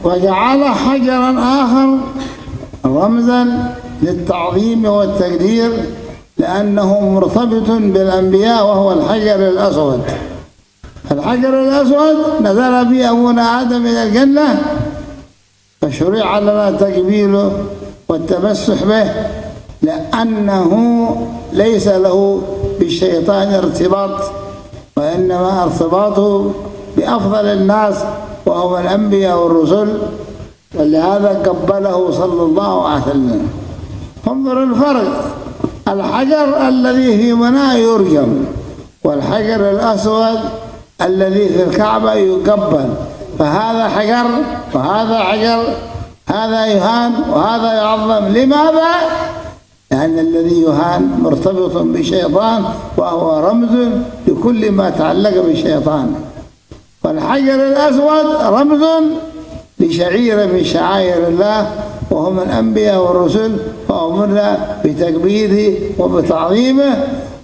وجعل حجرا آخر رمزا للتعظيم والتقدير لأنه مرتبط بالأنبياء وهو الحجر الأسود. الحجر الأسود نزل به أبونا آدم إلى الجنة فشرع لنا تقبيله والتمسح به لأنه ليس له بالشيطان ارتباط، وإنما ارتباطه بأفضل الناس وهم الأنبياء والرسل، ولهذا قبله صلى الله عليه وسلم. انظر الفرق، الحجر الذي في منى يرجم، والحجر الأسود الذي في الكعبة يقبل، فهذا حجر وهذا حجر، هذا يهان وهذا يعظم. لماذا؟ لأن الذي يهان مرتبط بشيطان وهو رمز لكل ما تعلق بالشيطان، والحجر الأسود رمز لشعيرة من شعائر الله وهم الأنبياء والرسل، فأمرنا بتكبيره وبتعظيمه،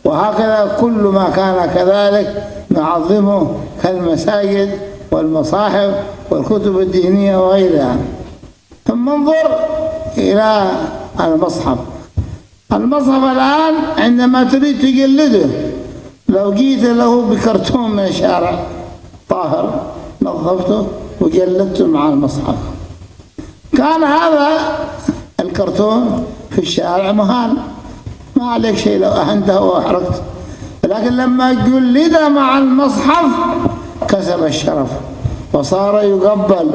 وهكذا كل ما كان كذلك نعظمه كالمساجد والمصاحف والكتب الدينية وغيرها. ثم انظر إلى المصحف. المصحف الآن عندما تريد تجلده لو جيت له بكرتون من الشارع طاهر نظفته وجلدته مع المصحف، كان هذا الكرتون في الشارع مهان، ما عليك شيء لو أهنته وأحرقته، لكن لما جلد مع المصحف كسب الشرف وصار يقبل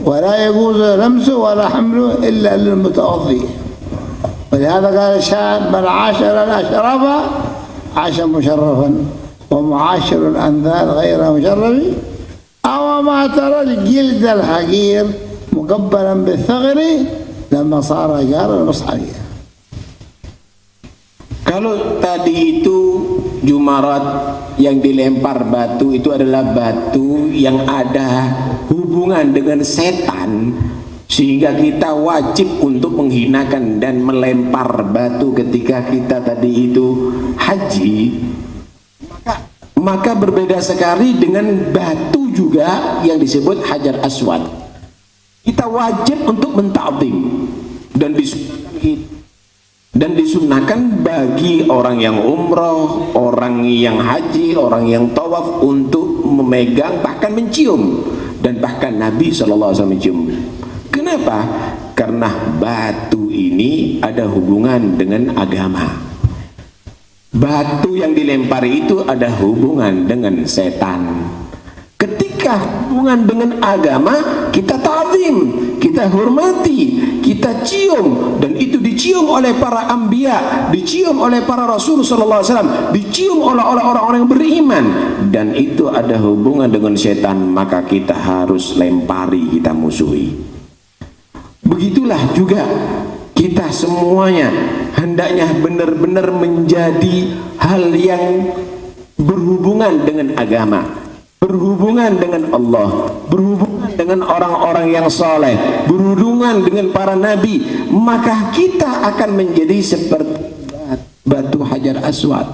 ولا يجوز لمسه ولا حمله إلا للمتوضي. ولهذا قال الشاعر: من عاشر الأشراف عاش مشرفا ومعاشر الأنذال غير مشرف، أو ما ترى الجلد الحقير مقبلا بالثغر لما صار جار المصحف. Kalau tadi itu jumarat yang dilempar batu itu adalah batu yang ada hubungan dengan setan, sehingga kita wajib untuk menghinakan dan melempar batu ketika kita tadi itu haji, maka berbeda sekali dengan batu juga yang disebut Hajar Aswad. Kita wajib untuk mentakdim dan disunahkan bagi orang yang umroh, orang yang haji, orang yang tawaf untuk memegang bahkan mencium, dan bahkan Nabi SAW mencium. Kenapa? Karena batu ini ada hubungan dengan agama. Batu yang dilempari itu ada hubungan dengan setan. Ketika hubungan dengan agama, kita ta'zim, kita hormati, kita cium, dan itu dicium oleh para anbiya, dicium oleh para rasul sallallahu alaihi wasallam, dicium oleh orang-orang yang beriman, dan itu ada hubungan dengan setan, maka kita harus lempari, kita musuhi. Begitulah juga kita semuanya hendaknya benar-benar menjadi hal yang berhubungan dengan agama, berhubungan dengan Allah, berhubungan dengan orang-orang yang soleh, berhubungan dengan para nabi, maka kita akan menjadi seperti batu Hajar Aswad.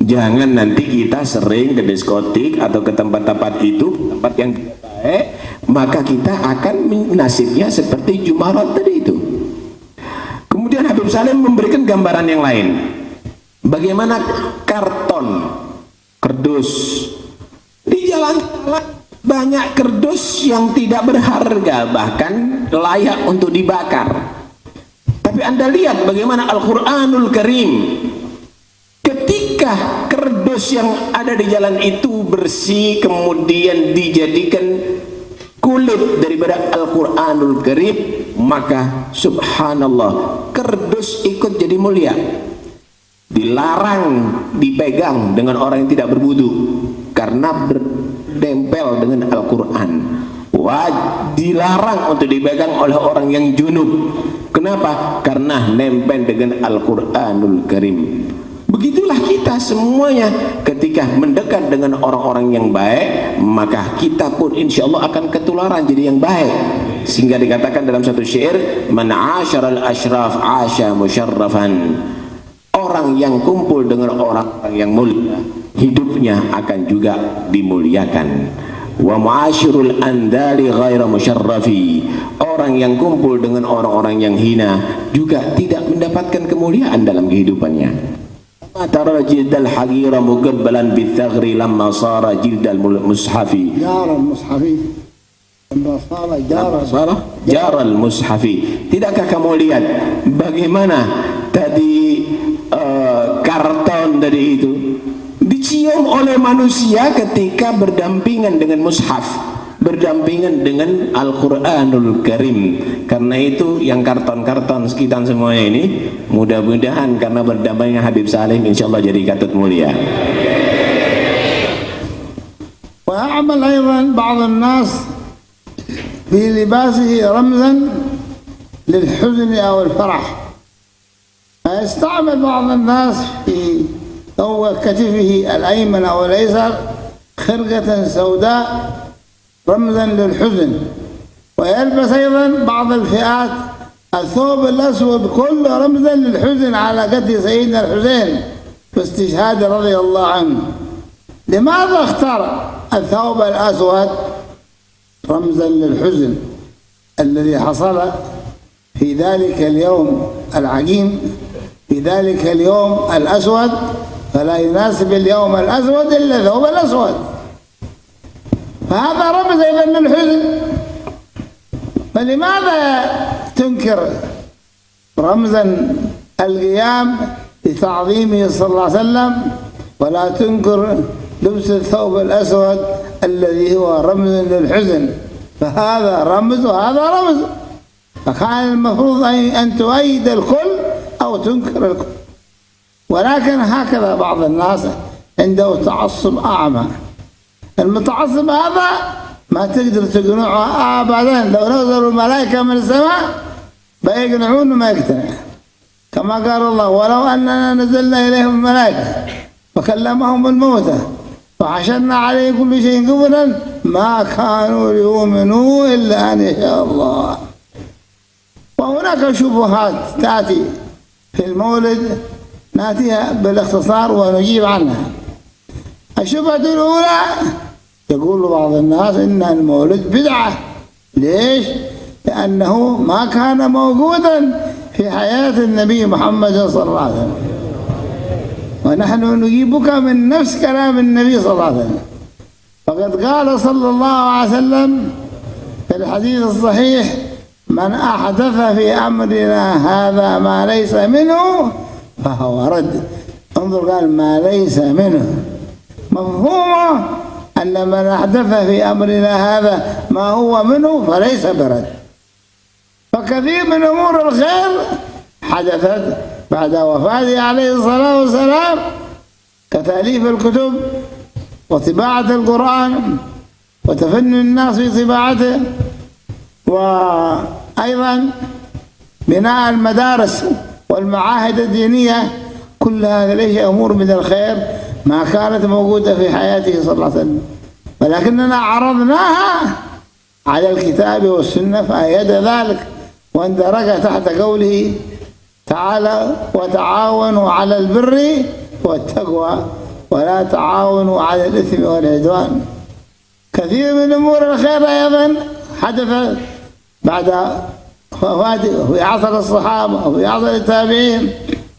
Jangan nanti kita sering ke diskotik atau ke tempat-tempat itu, tempat yang baik, maka kita akan nasibnya seperti jumarat tadi itu. Kemudian Habib Salim memberikan gambaran yang lain. Bagaimana karton, kerdus, di jalan-jalan banyak kerdus yang tidak berharga, bahkan layak untuk dibakar. Tapi Anda lihat bagaimana Al-Quranul Karim, ketika kerdus yang ada di jalan itu bersih, kemudian dijadikan kulit daripada Al-Quranul Karim, maka subhanallah, kerdus ikut jadi mulia. Dilarang dipegang dengan orang yang tidak berwudu karena berdempel dengan Al-Quran. Dilarang untuk dipegang oleh orang yang junub. Kenapa? Karena nempel dengan Al-Quranul Karim. Begitulah kita semuanya, ketika mendekat dengan orang-orang yang baik, maka kita pun insya Allah akan ketularan jadi yang baik. Sehingga dikatakan dalam satu syair, man asyaral asyraf asya musyarrafan. Orang yang kumpul dengan orang yang mulia, hidupnya akan juga dimuliakan. wa mu'ashirul andali ghaira musyarrafi. Orang yang kumpul dengan orang-orang yang hina juga tidak mendapatkan kemuliaan dalam kehidupannya. Tara jildal hagira mugabbalan bithagri lamma sara jildal mushafi. Jaral mushafi. Jaral mushafi. Tidakkah kamu lihat bagaimana tadi karton tadi itu dicium oleh manusia ketika berdampingan dengan mushaf, berdampingan dengan Al-Quranul Karim. Karena itu yang karton-karton sekitar semuanya ini mudah-mudahan karena berdampingan Habib Salim insyaallah jadi katut mulia. ويعمل أيضا بعض الناس في لباسه رمزا للحزن أو الفرح، فيستعمل بعض الناس في كتفه الأيمن أو الأيسر خرقة سوداء رمزا للحزن، ويلبس أيضا بعض الفئات الثوب الأسود كله رمزا للحزن على قتل سيدنا الحسين في استشهاد رضي الله عنه. لماذا اختار الثوب الأسود رمزا للحزن الذي حصل في ذلك اليوم العجيب، في ذلك اليوم الأسود؟ فلا يناسب اليوم الأسود إلا الثوب الأسود، فهذا رمز أيضا للحزن. فلماذا تنكر رمزا القيام لتعظيمه صلى الله عليه وسلم ولا تنكر لبس الثوب الأسود الذي هو رمز للحزن؟ فهذا رمز وهذا رمز، فكان المفروض أن تؤيد الكل أو تنكر الكل. ولكن هكذا بعض الناس عنده تعصب أعمى. المتعصب هذا ما تقدر تقنعه أبدا، لو نزلوا الملائكة من السماء بيقنعونه ما يقتنع، كما قال الله ولو أننا نزلنا إليهم الملائكة فكلمهم الموتى فحشرنا عليه كل شيء قبلا ما كانوا ليؤمنوا إلا أن يشاء الله. وهناك شبهات تأتي في المولد نأتيها بالاختصار ونجيب عنها. الشبهة الأولى يقول بعض الناس إن المولد بدعة. ليش؟ لأنه ما كان موجودا في حياة النبي محمد صلى الله عليه وسلم، ونحن نجيبك من نفس كلام النبي صلى الله عليه وسلم. فقد قال صلى الله عليه وسلم في الحديث الصحيح من أحدث في أمرنا هذا ما ليس منه فهو رد. انظر قال ما ليس منه، مفهومه أن من أحدث في أمرنا هذا ما هو منه فليس برد. فكثير من أمور الخير حدثت بعد وفاته عليه الصلاة والسلام كتأليف الكتب وطباعة القرآن وتفنن الناس في طباعته، وأيضا بناء المدارس والمعاهد الدينية. كل هذه الأشياء أمور من الخير ما كانت موجودة في حياته صلى الله عليه وسلم، ولكننا عرضناها على الكتاب والسنة فأيد ذلك واندرج تحت قوله تعالى وتعاونوا على البر والتقوى ولا تعاونوا على الإثم والعدوان. كثير من أمور الخير أيضا حدث بعد وفاته في عصر الصحابة وفي عصر التابعين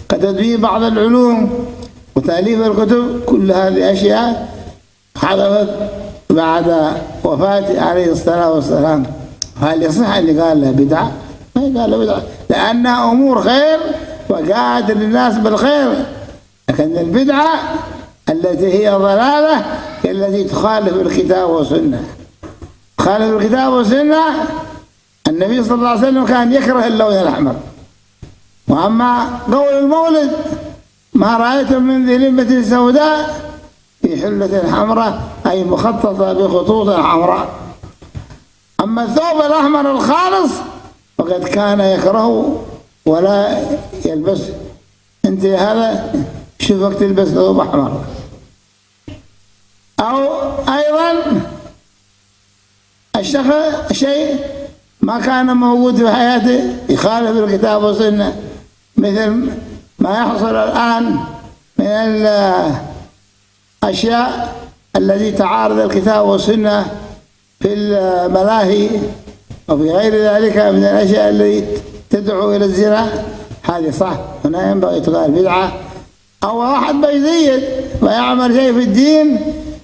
كتدوين بعض العلوم وتأليف الكتب. كل هذه أشياء حدثت بعد وفاته عليه الصلاة والسلام. هل يصح أن قال له بدعة؟ ما قال له بدعة، لأنها أمور خير وقاعد للناس بالخير. لكن البدعة التي هي ضلالة هي التي تخالف الكتاب والسنة. خالف الكتاب والسنة. النبي صلى الله عليه وسلم كان يكره اللون الأحمر. وأما قول المولد ما رأيت من ذي لمة سوداء في حلة حمراء أي مخططة بخطوط حمراء. أما الثوب الأحمر الخالص فقد كان يكرهه ولا يلبسه. أنت هذا شوفك تلبس ثوب أحمر. أو أيضا شيء ما كان موجود في حياته يخالف الكتاب والسنة، مثل ما يحصل الآن من الأشياء التي تعارض الكتاب والسنة في الملاهي وفي غير ذلك من الأشياء التي تدعو إلى الزنا هذه صح، هنا ينبغي تقال بدعة. أو واحد بيزيد ويعمل شيء في الدين،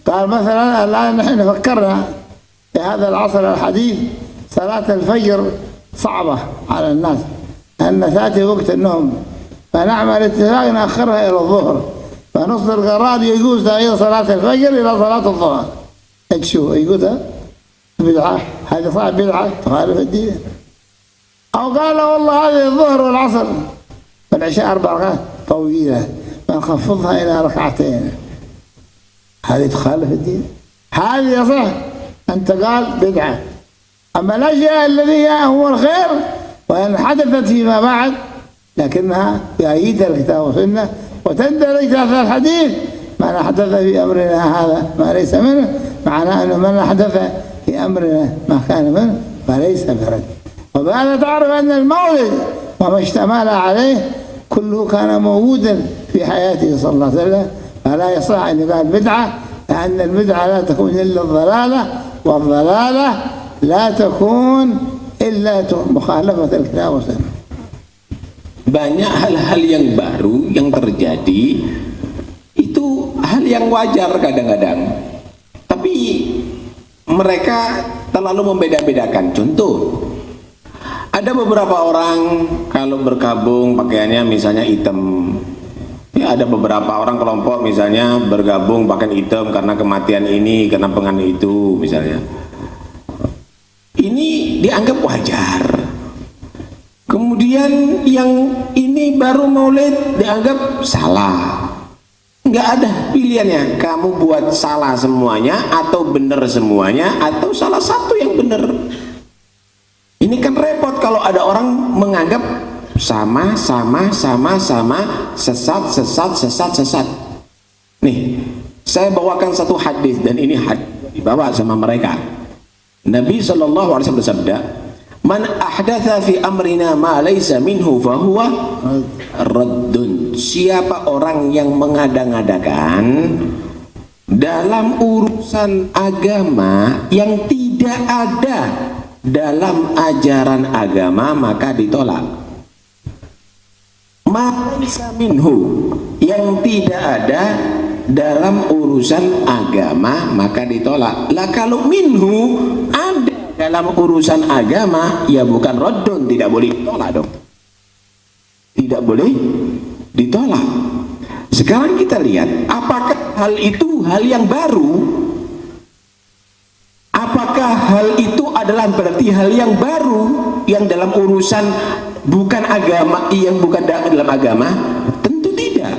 قال مثلا الآن نحن فكرنا في هذا العصر الحديث صلاة الفجر صعبة على الناس أن تأتي وقت النوم، فنعمل اتفاق نأخرها إلى الظهر، فنص القرار يجوز تغيير صلاة الفجر إلى صلاة الظهر. شو يقول بدعة؟ هذه صعب بدعة تخالف الدين. أو قال والله هذه الظهر والعصر والعشاء 4 ركعات طويلة فنخفضها إلى 2 ركعات، هذه تخالف الدين، هذه يصح أن تقال بدعة. أما الأشياء الذي هو الخير وإن حدثت فيما بعد لكنها يأيدها الكتاب والسنة وتندرج تحت الحديث، ما حدث في أمرنا هذا ما ليس منه، معناه أنه من حدث في أمرنا ما كان منه فليس برد. وبهذا تعرف أن المولد وما اشتمل عليه كله كان موجودا في حياته صلى الله عليه وسلم، فلا يصح أن يقال بدعة، لأن البدعة لا تكون إلا الضلالة، والضلالة لا تكون إلا مخالفة الكتاب والسنة. Banyak hal-hal yang baru yang terjadi, itu hal yang wajar kadang-kadang, tapi mereka terlalu membeda-bedakan. Contoh, ada beberapa orang kalau bergabung pakaiannya misalnya hitam, ya ada beberapa orang kelompok misalnya bergabung pakaian hitam karena kematian ini, karena penganiayaan itu misalnya, ini dianggap wajar. Kemudian yang ini baru maulid dianggap salah. Nggak ada pilihannya, kamu buat salah semuanya atau benar semuanya atau salah satu yang benar. Ini kan repot kalau ada orang menganggap sama, sesat. Nih, saya bawakan satu hadis dan ini hadis dibawa sama mereka. Nabi SAW bersabda, "Man ahdatha fi amrina ma laysa minhu fahuwa raddun." Siapa orang yang mengada-ngadakan dalam urusan agama yang tidak ada dalam ajaran agama, maka ditolak. Ma laysa minhu, yang tidak ada dalam urusan agama maka ditolak. Lah kalau minhu ada dalam urusan agama, ya bukan raddun, tidak boleh ditolak dong. Tidak boleh ditolak. Sekarang kita lihat, apakah hal itu hal yang baru? Apakah hal itu adalah berarti hal yang baru yang dalam urusan bukan agama, yang bukan dalam agama? Tentu tidak.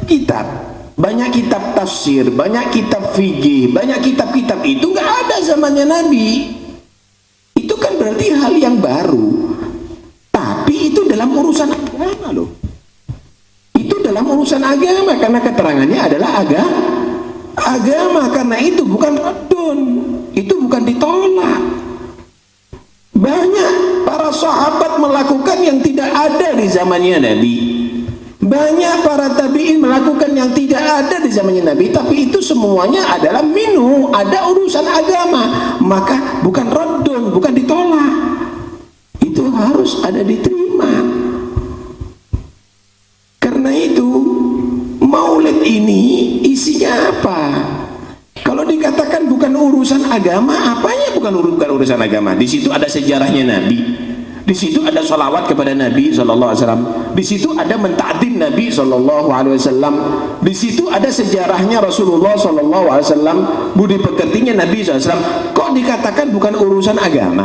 Kitab, banyak kitab tafsir, banyak kitab fikih, banyak kitab-kitab itu nggak ada zamannya Nabi. Itu kan berarti hal yang baru. Tapi itu dalam urusan agama loh. Itu dalam urusan agama karena keterangannya adalah agama. Karena itu bukan raddun, itu bukan ditolak. Banyak para sahabat melakukan yang tidak ada di zamannya Nabi. Banyak para tabi'in melakukan yang tidak ada di zamannya Nabi, tapi itu semuanya adalah minhu, ada urusan agama, maka bukan raddun, bukan ditolak. Itu harus ada diterima. Karena itu maulid ini isinya apa? Kalau dikatakan bukan urusan agama, apanya bukan urusan agama? Di situ ada sejarahnya Nabi. Di situ ada salawat kepada Nabi SAW. Di situ ada mentakdim Nabi SAW. Di situ ada sejarahnya Rasulullah SAW, budi pekertinya Nabi SAW. Kok dikatakan bukan urusan agama?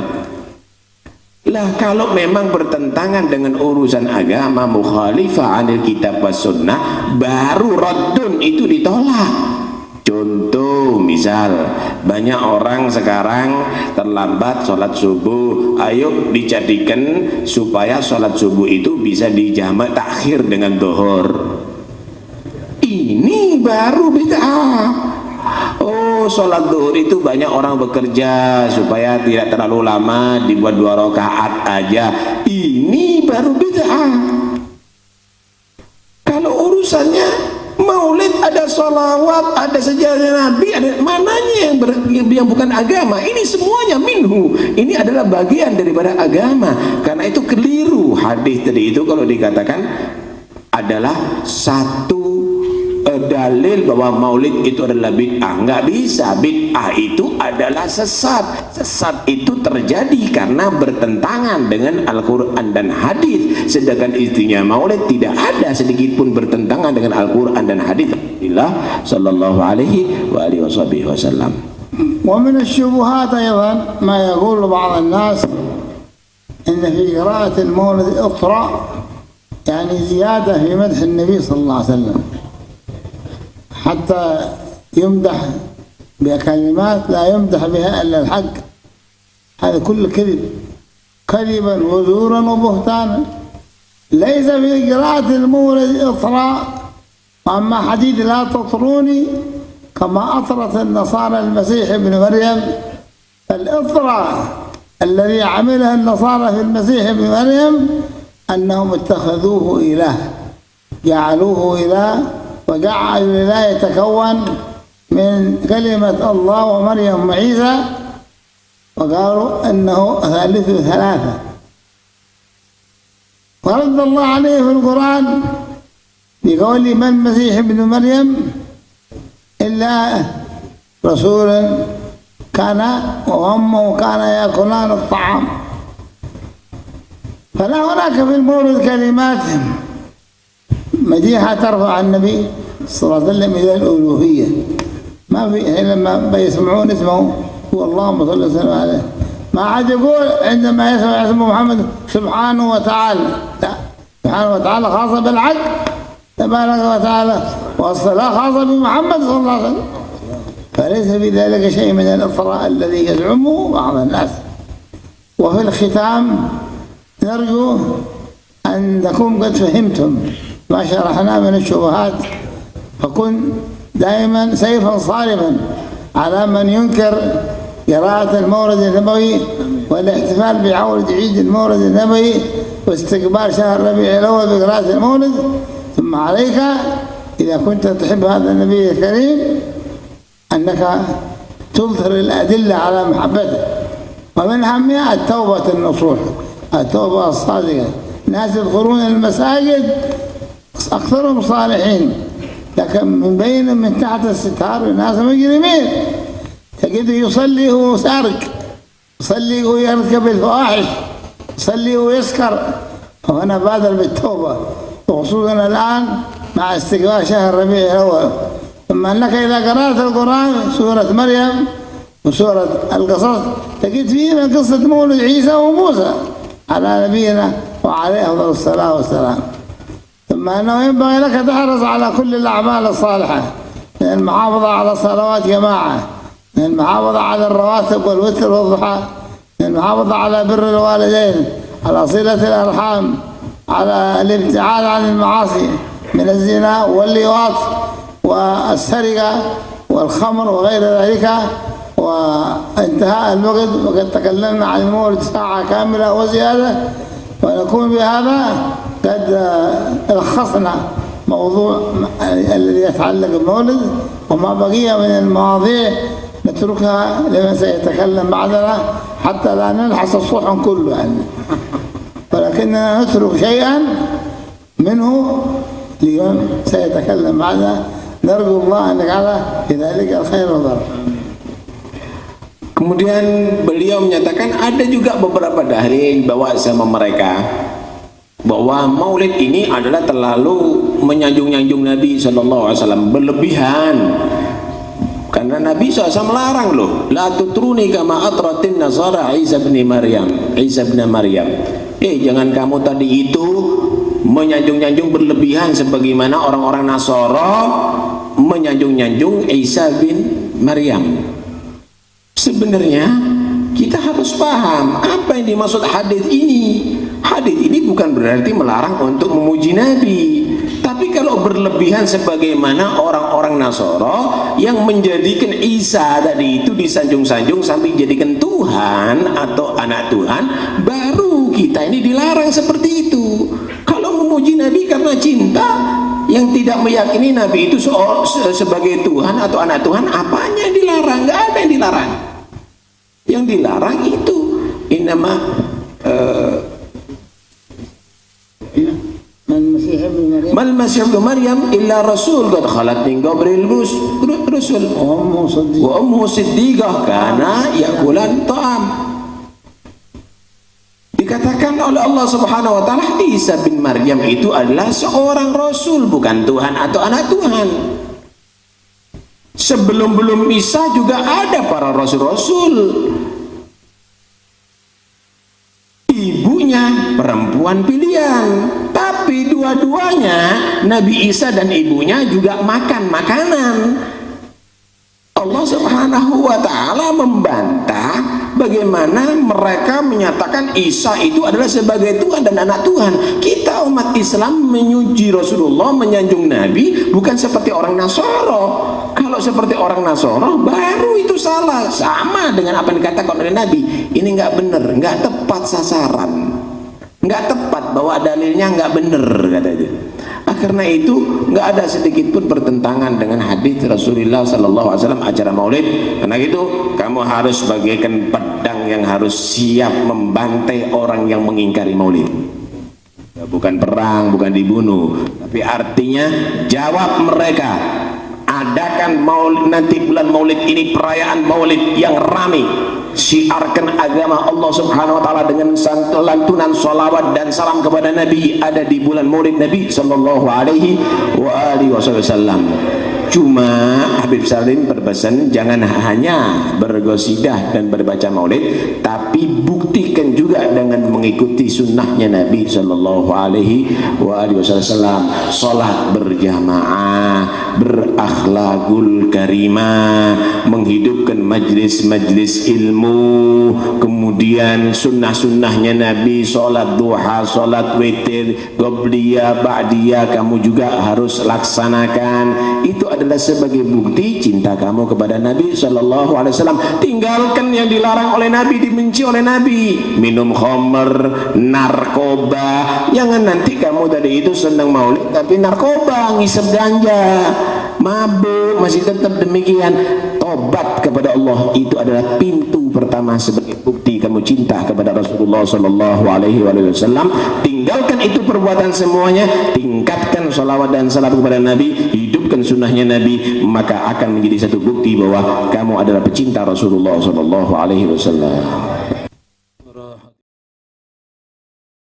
Lah kalau memang bertentangan dengan urusan agama, mukhalifah anil kitab was sunnah, baru raddun itu ditolak. Contoh, misal banyak orang sekarang terlambat sholat subuh, ayo dijadikan supaya sholat subuh itu bisa dijamak takhir dengan zuhur. Ini baru bid'ah. Oh, sholat zuhur itu banyak orang bekerja supaya tidak terlalu lama, dibuat 2 rakaat aja. Ini baru bid'ah. Kalau urusannya Maulid ada salawat, ada sejarah Nabi, ada mananya yang bukan agama? Ini semuanya minhu. Ini adalah bagian daripada agama. Karena itu keliru hadis tadi itu kalau dikatakan adalah satu dalil bahwa maulid itu adalah bid'ah. Nggak bisa. Bid'ah itu adalah sesat. Sesat itu terjadi karena bertentangan dengan Al-Quran dan hadis. Sedangkan istrinya maulid tidak ada sedikit pun bertentangan dengan Al-Quran dan hadis. Alhamdulillah sallallahu alaihi wa alihi wasallam. ومن الشبهات أيضا ما يقول بعض الناس إن في قراءة المولد إطراء، يعني زيادة في مدح النبي صلى الله عليه وسلم حتى يمدح بكلمات لا يمدح بها إلا الحق. هذا كله كذب، كذبا وزورا وبهتانا. ليس في قراءة المولد إطراء. أما حديث لا تطروني كما أطرت النصارى المسيح ابن مريم، فالإطراء الذي عمله النصارى في المسيح ابن مريم أنهم اتخذوه إله، جعلوه إله، وجعل الإله يتكون من كلمة الله ومريم وعيسى، وقالوا أنه ثالث ثلاثة. ورد الله عليه في القرآن بقول ما المسيح ابن مريم إلا رسول كان وأمه كان يأكلان الطعام. فلا هناك في المولد كلمات مديحة ترفع النبي صلى الله عليه وسلم إلى الألوهية. ما في لما بيسمعون اسمه هو اللهم صل وسلم عليه، ما عاد يقول عندما يسمع اسمه محمد سبحانه وتعالى، لا، سبحانه وتعالى خاصة بالعدل تبارك وتعالى، والصلاة خاصة بمحمد صلى الله عليه وسلم. فليس في ذلك شيء من الإطراء الذي يزعمه بعض الناس. وفي الختام نرجو أن نكون قد فهمتم ما شرحنا من الشبهات، فكن دائما سيفا صارما على من ينكر قراءة المولد النبوي والاحتفال بعود عيد المولد النبوي واستقبال شهر ربيع الأول بقراءة المولد. ثم عليك إذا كنت تحب هذا النبي الكريم أنك تظهر الأدلة على محبته، ومن أهمها التوبة النصوح، التوبة الصادقة. الناس يدخلون المساجد أكثرهم صالحين، لكن من بين من تحت الستار الناس مجرمين. تجده يصلي وهو سارق، يصلي ويركب الفواحش، يصلي ويسكر. فأنا بادر بالتوبة، وخصوصا الآن مع استقبال شهر ربيع الأول. ثم أنك إذا قرأت القرآن سورة مريم وسورة القصص تجد فيه من قصة مولد عيسى وموسى على نبينا وعليه أفضل الصلاة والسلام. ثم أنه ينبغي لك تحرص على كل الأعمال الصالحة، من المحافظة على صلوات جماعة، من المحافظة على الرواتب والوتر والضحى، من المحافظة على بر الوالدين، على صلة الأرحام، على الابتعاد عن المعاصي من الزنا واللواط والسرقة والخمر وغير ذلك. وانتهاء الوقت، وقد تكلمنا عن المولد ساعة كاملة وزيادة، ونكون بهذا قد لخصنا موضوع الذي يتعلق بالمولد، وما بقي من المواضيع نتركها لمن سيتكلم بعدنا حتى لا نلحس الصحن كله يعني. ولكننا نترك شيئا منه لمن سيتكلم بعدنا، نرجو الله أن يجعل في ذلك الخير والبركة. Kemudian beliau menyatakan ada juga beberapa dalil bawa sama mereka bahwa maulid ini adalah terlalu menyanjung-nyanjung Nabi SAW, berlebihan. Karena Nabi SAW melarang loh, la tutruni kama atratin nasara Isa bin Maryam. Jangan kamu tadi itu menyanjung-nyanjung berlebihan sebagaimana orang-orang Nasara menyanjung-nyanjung Isa bin Maryam. Sebenarnya kita harus paham apa yang dimaksud hadis ini. Hadis ini bukan berarti melarang untuk memuji Nabi, tapi kalau berlebihan sebagaimana orang-orang Nasara yang menjadikan Isa tadi itu disanjung-sanjung sampai jadikan Tuhan atau anak Tuhan, baru kita ini dilarang seperti itu. Kalau memuji Nabi karena cinta, yang tidak meyakini Nabi itu sebagai Tuhan atau anak Tuhan, apanya yang dilarang? Nggak ada yang dilarang. Yang dilarang itu inama mal Masih ibnu Maryam illa rasul qad khalat min qabril rusul wa ummu siddiqah kana yakulan ta'am. Dikatakan oleh Allah Subhanahu wa taala, Isa bin Maryam itu adalah seorang rasul, bukan Tuhan atau anak Tuhan. Sebelum Isa juga ada para rasul-rasul. Ibunya perempuan pilihan, tapi dua-duanya Nabi Isa dan ibunya juga makan makanan. Allah Subhanahu wa taala membantah bagaimana mereka menyatakan Isa itu adalah sebagai Tuhan dan anak Tuhan. Kita umat Islam menyuji Rasulullah, menyanjung Nabi, bukan seperti orang Nasoro. Kalau seperti orang Nasoro baru itu salah, sama dengan apa yang dikatakan oleh Nabi. Ini nggak benar, nggak tepat sasaran, nggak tepat, bahwa dalilnya nggak benar, katanya. Karena itu nggak ada sedikit pun bertentangan dengan hadis Rasulullah Sallallahu Alaihi Wasallam acara Maulid. Karena itu kamu harus bagaikan pedang yang harus siap membantai orang yang mengingkari Maulid. Ya, bukan perang, bukan dibunuh, tapi artinya jawab mereka. Adakan Maulid nanti bulan Maulid ini perayaan Maulid yang ramai, syiarkan agama Allah Subhanahu wa taala dengan lantunan sholawat dan salam kepada Nabi ada di bulan Maulid Nabi sallallahu alaihi wasallam. Cuma Habib Salim berpesan jangan hanya bergosidah dan berbaca Maulid, tapi buktikan juga dengan mengikuti sunnahnya Nabi sallallahu alaihi wasallam. Salat berjamaah, berakhlakul karimah, menghidupkan majlis-majlis ilmu, kemudian sunnah-sunnahnya Nabi, sholat duha, sholat witir, qobliyah, ba'diyah, kamu juga harus laksanakan. Itu adalah sebagai bukti cinta kamu kepada Nabi Sallallahu Alaihi Wasallam. Tinggalkan yang dilarang oleh Nabi, dibenci oleh Nabi, minum khamr, narkoba. Jangan nanti kamu tadi itu senang Maulid tapi narkoba, ngisep ganja, mabuk, masih tetap demikian. Tobat kepada Allah itu adalah pintu pertama sebagai bukti kamu cinta kepada Rasulullah Sallallahu Alaihi Wasallam. Tinggalkan itu perbuatan semuanya, tingkatkan salawat dan salam kepada Nabi, hidupkan sunnahnya Nabi, maka akan menjadi satu bukti bahwa kamu adalah pecinta Rasulullah Sallallahu Alaihi Wasallam.